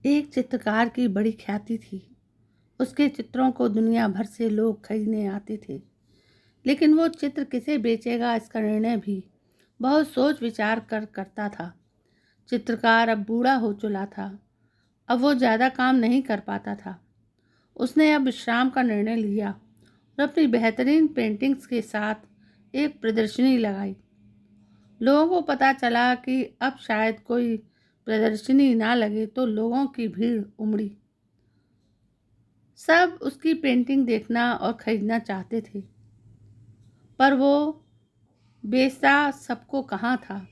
एक चित्रकार की बड़ी ख्याति थी। उसके चित्रों को दुनिया भर से लोग खरीदने आते थे, लेकिन वो चित्र किसे बेचेगा इसका निर्णय भी बहुत सोच विचार कर करता था। चित्रकार अब बूढ़ा हो चुका था। अब वो ज़्यादा काम नहीं कर पाता था। उसने अब विश्राम का निर्णय लिया और अपनी बेहतरीन पेंटिंग्स के साथ एक प्रदर्शनी लगाई। लोगों को पता चला कि अब शायद कोई प्रदर्शनी ना लगे तो लोगों की भीड़ उमड़ी। सब उसकी पेंटिंग देखना और खरीदना चाहते थे, पर वो बेचता सबको कहाँ था।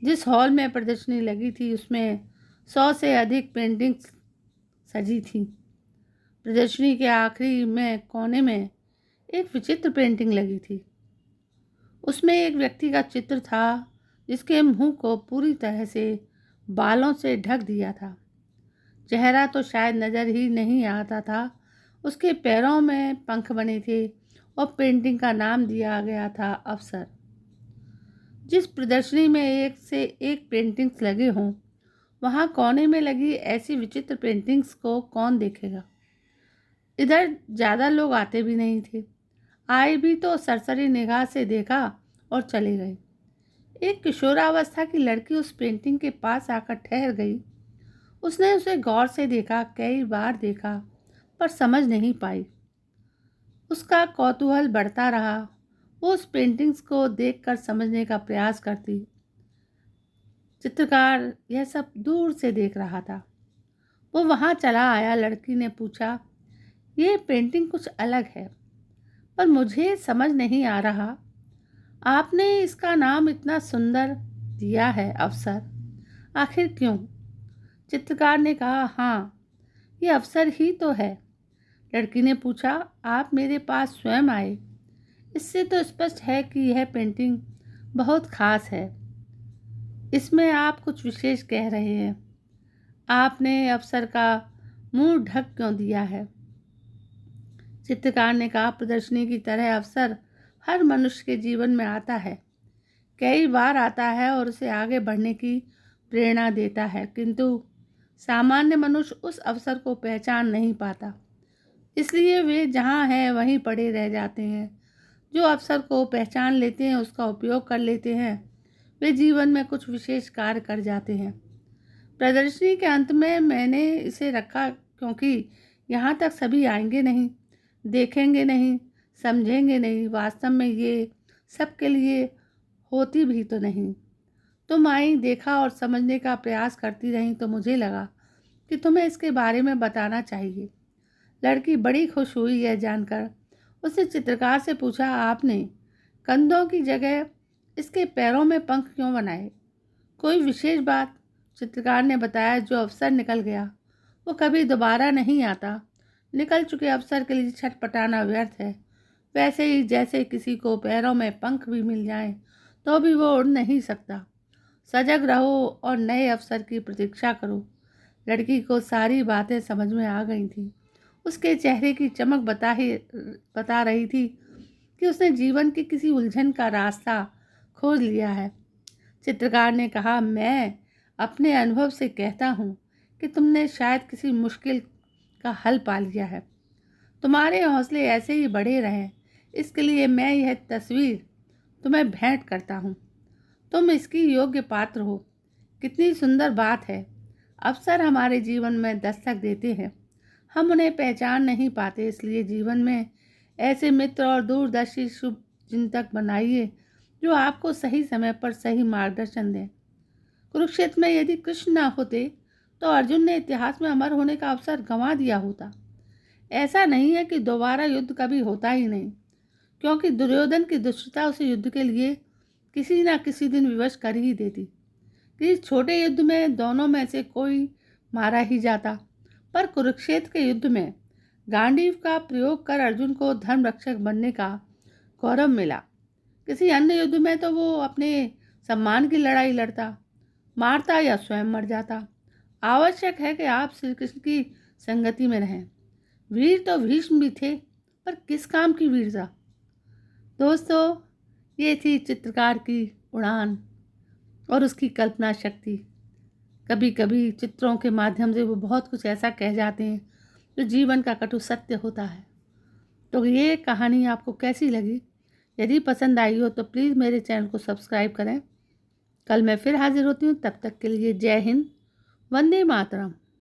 जिस हॉल में प्रदर्शनी लगी थी उसमें 100 से अधिक पेंटिंग्स सजी थी। प्रदर्शनी के आखिरी में कोने में एक विचित्र पेंटिंग लगी थी। उसमें एक व्यक्ति का चित्र था जिसके मुंह को पूरी तरह से बालों से ढक दिया था। चेहरा तो शायद नज़र ही नहीं आता था। उसके पैरों में पंख बने थे और पेंटिंग का नाम दिया गया था अवसर। जिस प्रदर्शनी में एक से एक पेंटिंग्स लगे हों, वहाँ कोने में लगी ऐसी विचित्र पेंटिंग्स को कौन देखेगा। इधर ज़्यादा लोग आते भी नहीं थे। आए भी तो सरसरी निगाह से देखा और चले गए। एक किशोरावस्था की लड़की उस पेंटिंग के पास आकर ठहर गई। उसने उसे गौर से देखा, कई बार देखा, पर समझ नहीं पाई। उसका कौतूहल बढ़ता रहा। वो उस पेंटिंग्स को देखकर समझने का प्रयास करती। चित्रकार यह सब दूर से देख रहा था। वो वहाँ चला आया। लड़की ने पूछा, ये पेंटिंग कुछ अलग है, पर मुझे समझ नहीं आ रहा। आपने इसका नाम इतना सुंदर दिया है, अवसर, आखिर क्यों? चित्रकार ने कहा, हाँ, ये अवसर ही तो है। लड़की ने पूछा, आप मेरे पास स्वयं आए। इससे तो स्पष्ट है कि यह पेंटिंग बहुत खास है। इसमें आप कुछ विशेष कह रहे हैं। आपने अवसर का मुंह ढक क्यों दिया है? चित्रकार ने कहा, प्रदर्शनी की तरह अवसर हर मनुष्य के जीवन में आता है, कई बार आता है और उसे आगे बढ़ने की प्रेरणा देता है, किंतु सामान्य मनुष्य उस अवसर को पहचान नहीं पाता। इसलिए वे जहाँ हैं वहीं पड़े रह जाते हैं। जो अवसर को पहचान लेते हैं, उसका उपयोग कर लेते हैं, वे जीवन में कुछ विशेष कार्य कर जाते हैं। प्रदर्शनी के अंत में मैंने इसे रखा क्योंकि यहाँ तक सभी आएंगे नहीं, देखेंगे नहीं, समझेंगे नहीं। वास्तव में ये सबके लिए होती भी तो नहीं। तुम आई, देखा और समझने का प्रयास करती रही तो मुझे लगा कि तुम्हें इसके बारे में बताना चाहिए। लड़की बड़ी खुश हुई यह जानकर। उसने चित्रकार से पूछा, आपने कंधों की जगह इसके पैरों में पंख क्यों बनाए? कोई विशेष बात? चित्रकार ने बताया, जो अवसर निकल गया वो कभी दोबारा नहीं आता। निकल चुके अवसर के लिए छटपटाना व्यर्थ है। वैसे ही जैसे किसी को पैरों में पंख भी मिल जाएं तो भी वो उड़ नहीं सकता। सजग रहो और नए अवसर की प्रतीक्षा करो। लड़की को सारी बातें समझ में आ गई थी। उसके चेहरे की चमक बता रही थी कि उसने जीवन की किसी उलझन का रास्ता खोज लिया है। चित्रकार ने कहा, मैं अपने अनुभव से कहता हूँ कि तुमने शायद किसी मुश्किल का हल पा लिया है। तुम्हारे हौसले ऐसे ही बढ़े रहें, इसके लिए मैं यह तस्वीर तुम्हें भेंट करता हूँ। तुम इसकी योग्य पात्र हो। कितनी सुंदर बात है। अवसर हमारे जीवन में दस्तक देते हैं, हम उन्हें पहचान नहीं पाते। इसलिए जीवन में ऐसे मित्र और दूरदर्शी शुभ चिंतक बनाइए जो आपको सही समय पर सही मार्गदर्शन दें। कुरुक्षेत्र में यदि कृष्ण न होते तो अर्जुन ने इतिहास में अमर होने का अवसर गंवा दिया होता। ऐसा नहीं है कि दोबारा युद्ध कभी होता ही नहीं, क्योंकि दुर्योधन की दुष्टता उसे युद्ध के लिए किसी न किसी दिन विवश कर ही देती। किसी छोटे युद्ध में दोनों में से कोई मारा ही जाता, पर कुरुक्षेत्र के युद्ध में गांडीव का प्रयोग कर अर्जुन को धर्म रक्षक बनने का गौरव मिला। किसी अन्य युद्ध में तो वो अपने सम्मान की लड़ाई लड़ता, मारता या स्वयं मर जाता। आवश्यक है कि आप श्री कृष्ण की संगति में रहें। वीर तो भीष्म भी थे, पर किस काम की वीरता? दोस्तों, ये थी चित्रकार की उड़ान और उसकी कल्पना शक्ति। कभी कभी चित्रों के माध्यम से वो बहुत कुछ ऐसा कह जाते हैं जो जीवन का कटु सत्य होता है। तो ये कहानी आपको कैसी लगी? यदि पसंद आई हो तो प्लीज़ मेरे चैनल को सब्सक्राइब करें। कल मैं फिर हाजिर होती हूँ, तब तक के लिए जय हिंद, वंदे मातरम।